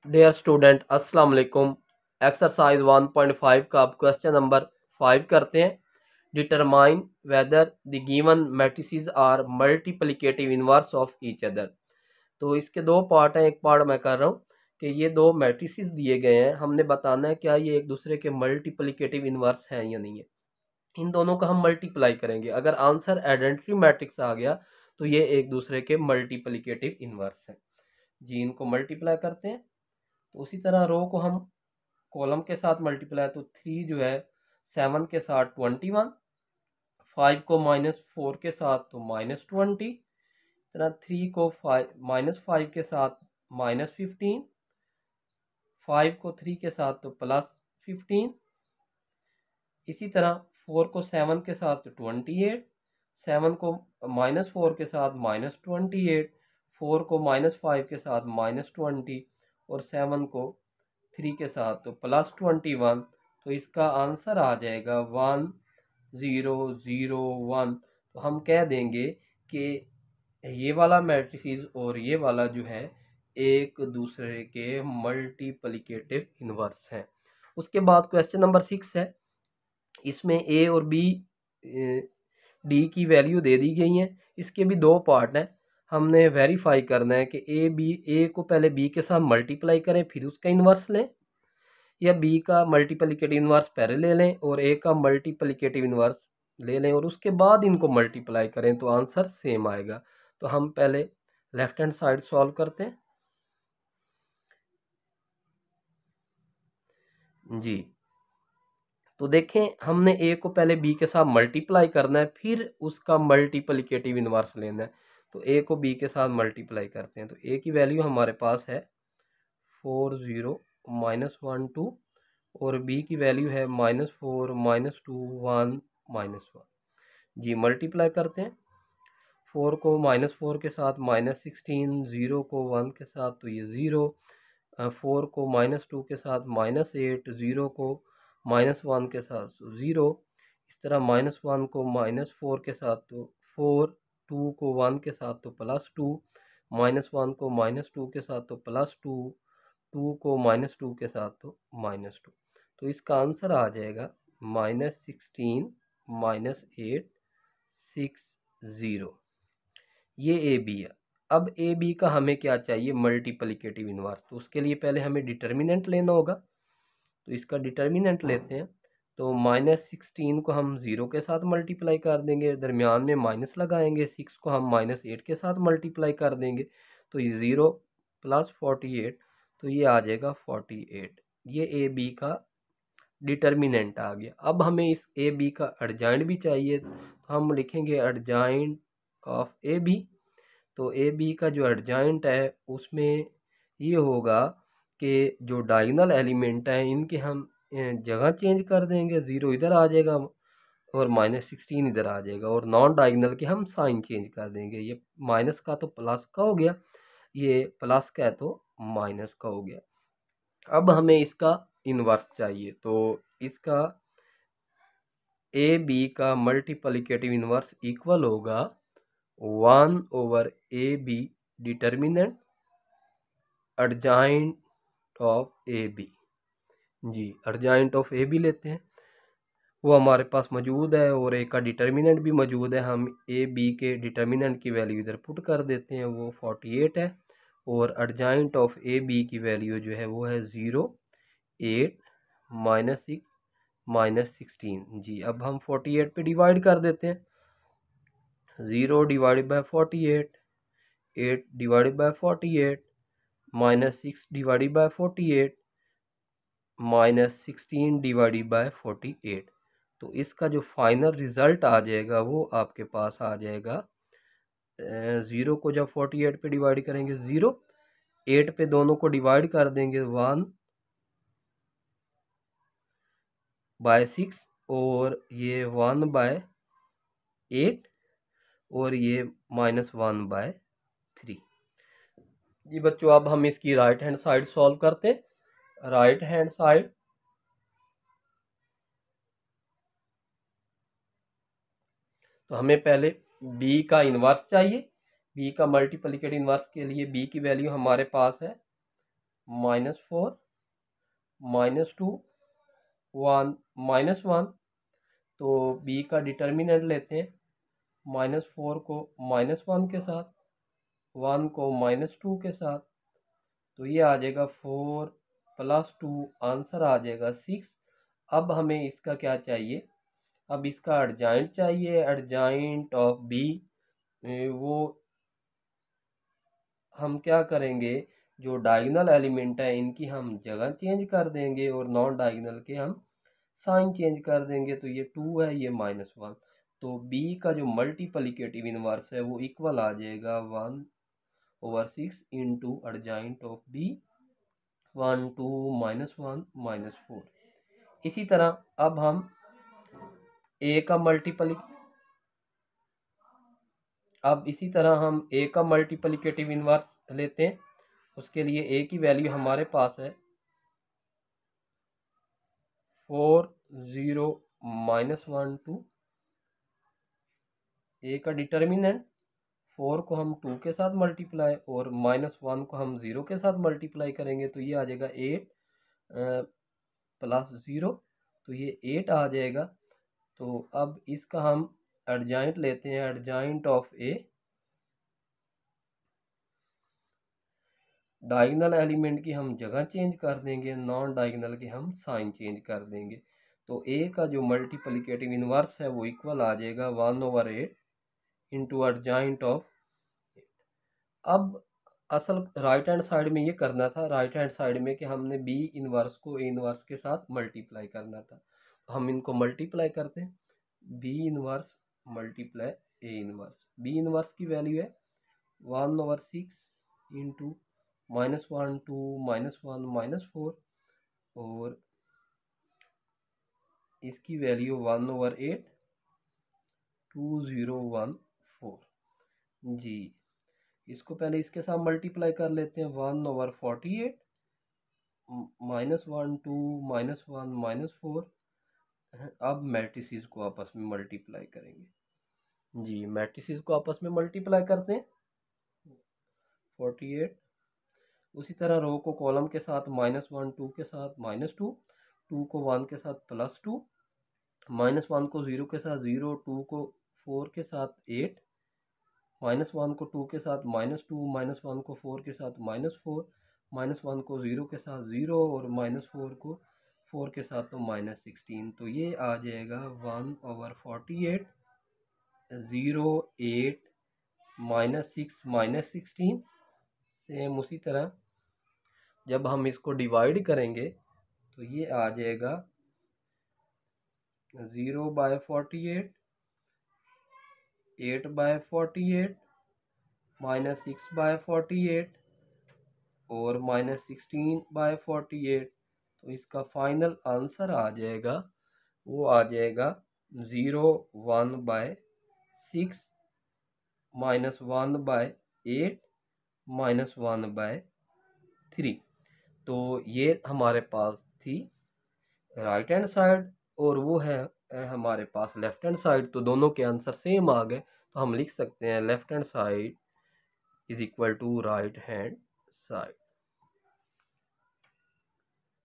Dear student अस्सलाम वालेकुम। Exercise 1.5 का आप क्वेश्चन नंबर 5 करते हैं। Determine whether the given matrices are multiplicative inverse of each other. तो इसके दो पार्ट हैं। एक पार्ट मैं कर रहा हूँ कि ये दो मैट्रिसेस दिए गए हैं, हमने बताना है क्या ये एक दूसरे के मल्टीप्लिकेटिव इनवर्स हैं या नहीं है। इन दोनों का हम मल्टीप्लाई करेंगे, अगर आंसर आइडेंटिटी मैट्रिक्स आ गया तो ये एक दूसरे के मल्टीप्लिकेटिव इनवर्स हैं। जी, इनको मल्टीप्लाई करते हैं। तो उसी तरह रो को हम कॉलम के साथ मल्टीप्लाई, तो 3 जो है 7 के साथ 21, 5 को -4 के साथ तो -20, तरह 3 को -5 के साथ -15, 5 को 3 के साथ तो +15, इसी तरह 4 को 7 के साथ तो 28, 7 को -4 के साथ -28, 4 को -5 के साथ -20 और 7 को 3 के साथ तो +21। तो इसका आंसर आ जाएगा 1001। तो हम कह देंगे कि ये वाला मैट्रिसेस और ये वाला जो है एक दूसरे के मल्टीप्लिकेटिव इनवर्स हैं। उसके बाद क्वेश्चन नंबर 6 है। इसमें ए और बी डी की वैल्यू दे दी गई हैं। इसके भी दो पार्ट हैं। हमने वेरीफाई करना है कि ए को पहले बी के साथ मल्टीप्लाई करें फिर उसका इन्वर्स लें, या बी का मल्टीप्लिकेटिव इन्वर्स पहले ले लें और ए का मल्टीप्लिकेटिव इन्वर्स ले लें और उसके बाद इनको मल्टीप्लाई करें तो आंसर सेम आएगा। तो हम पहले लेफ्ट हैंड साइड सॉल्व करते हैं। जी, तो देखें हमने ए को पहले बी के साथ मल्टीप्लाई करना है फिर उसका मल्टीप्लिकेटिव इन्वर्स लेना है। तो ए को बी के साथ मल्टीप्लाई करते हैं, तो ए की वैल्यू हमारे पास है 40 -12 और बी की वैल्यू है -4 -2 1 -1। जी, मल्टीप्लाई करते हैं। 4 को -4 के साथ -16, 0 को 1 के साथ तो ये 0, 4 को -2 के साथ -8, 0 को -1 के साथ तो 0, इस तरह -1 को -4 के साथ तो 4, 2 को 1 के साथ तो +2, -1 को -2 के साथ तो +2, 2 को -2 के साथ तो -2। तो इसका आंसर आ जाएगा -16 -8 60। ये ए बी है। अब ए बी का हमें क्या चाहिए, मल्टीप्लिकेटिव इनवर्स। तो उसके लिए पहले हमें डिटर्मिनेंट लेना होगा। तो इसका डिटर्मिनेंट लेते हैं। तो -16 को हम 0 के साथ मल्टीप्लाई कर देंगे, दरमियान में माइनस लगाएंगे। 6 को हम -8 के साथ मल्टीप्लाई कर देंगे, तो ये 0 + 48, तो ये आ जाएगा 48। ये ए बी का डिटर्मिनेंट आ गया। अब हमें इस ए बी का एडजॉइंट भी चाहिए, तो हम लिखेंगे एडजॉइंट ऑफ ए बी। तो ए बी का जो एडजॉइंट है उसमें ये होगा कि जो डायगोनल एलिमेंट हैं इनके हम जगह चेंज कर देंगे। 0 इधर आ जाएगा और -16 इधर आ जाएगा, और नॉन डायगोनल के हम साइन चेंज कर देंगे। ये माइनस का तो प्लस का हो गया, ये प्लस का है तो माइनस का हो गया। अब हमें इसका इन्वर्स चाहिए, तो इसका ए बी का मल्टीप्लिकेटिव इन्वर्स इक्वल होगा 1/ए B determinant adjoint of A B. जी, एडजॉइंट ऑफ ए बी लेते हैं, वो हमारे पास मौजूद है और ए का डिटर्मिनेंट भी मौजूद है। हम ए बी के डिटर्मिनेंट की वैल्यू इधर पुट कर देते हैं, वो 48 है, और एडजॉइंट ऑफ ए बी की वैल्यू जो है वो है 0 8 -6 -16। जी, अब हम 48 पे डिवाइड कर देते हैं। 0 divided by 48, 8 divided by 48, -6 divided by 48, -16 divided by 48। तो इसका जो फाइनल रिजल्ट आ जाएगा वो आपके पास आ जाएगा 0 को जब 48 पे डिवाइड करेंगे 0, 8 पे दोनों को डिवाइड कर देंगे 1/6, और ये 1/8, और ये -1/3। जी बच्चों, अब हम इसकी राइट हैंड साइड सॉल्व करते हैं। राइट हैंड साइड, तो हमें पहले b का इन्वर्स चाहिए। b का मल्टीप्लिकेटिव इन्वर्स के लिए b की वैल्यू हमारे पास है -4 -2 1 -1। तो बी का डिटर्मिनेंट लेते हैं, -4 को -1 के साथ, 1 को -2 के साथ। तो ये आ जाएगा 4 + 2, आंसर आ जाएगा 6। अब हमें इसका क्या चाहिए, अब इसका एडजॉइंट चाहिए। एडजॉइंट ऑफ बी, वो हम क्या करेंगे, जो डायगोनल एलिमेंट है इनकी हम जगह चेंज कर देंगे और नॉन डायगोनल के हम साइन चेंज कर देंगे। तो ये 2 है, ये -1। तो बी का जो मल्टीप्लिकेटिव इनवर्स है वो इक्वल आ जाएगा 1/6 इंटू एडजॉइंट ऑफ बी, 1 2 -1 -4। इसी तरह अब हम ए का मल्टीप्लिकेटिव इनवर्स लेते हैं। उसके लिए ए की वैल्यू हमारे पास है 4 0 -1 2। ए का डिटर्मिनेंट 4 को हम 2 के साथ मल्टीप्लाई और -1 को हम 0 के साथ मल्टीप्लाई करेंगे। तो ये आ जाएगा 8 + 0, तो ये 8 आ जाएगा। तो अब इसका हम एडजॉइंट लेते हैं। Adjoint of A, diagonal element की हम जगह चेंज कर देंगे, नॉन डायगोनल की हम साइन चेंज कर देंगे। तो ए का जो मल्टीप्लिकेटिव इनवर्स है वो इक्वल आ जाएगा 1/8 इंटू एडजॉइंट ऑफ। अब असल राइट हैंड साइड में ये करना था, राइट हैंड साइड में कि हमने बी इनवर्स को ए इनवर्स के साथ मल्टीप्लाई करना था। हम इनको मल्टीप्लाई करते हैं, B inverse multiply A inverse. B inverse की वैल्यू है 1/6 इंटू -1 2 -1 -4 और इसकी वैल्यू 1/8 2014। जी, इसको पहले इसके साथ मल्टीप्लाई कर लेते हैं, 1/48 -1 2 -1 -4। अब मैट्रिसेस को आपस में मल्टीप्लाई करेंगे। जी, मैट्रिसेस को आपस में मल्टीप्लाई करते हैं, 48। उसी तरह रो को कॉलम के साथ -1 2 के साथ -2, 2 को 1 के साथ +2, -1 को 0 के साथ 0, 2 को 4 के साथ 8, -1 को 2 के साथ -2, -1 को 4 के साथ -4, -1 को 0 के साथ 0 और -4 को 4 के साथ तो -16। तो ये आ जाएगा 1/48 0 8 -6 -16। सेम उसी तरह जब हम इसको डिवाइड करेंगे तो ये आ जाएगा 0/48 8/48 -6/48 और -16/48। तो इसका फाइनल आंसर आ जाएगा, वो आ जाएगा 0 1/6 -1/8 -1/3। तो ये हमारे पास थी राइट हैंड साइड और वो है हमारे पास लेफ्ट हैंड साइड। तो दोनों के आंसर सेम आ गए। तो हम लिख सकते हैं left hand side is equal to right hand side.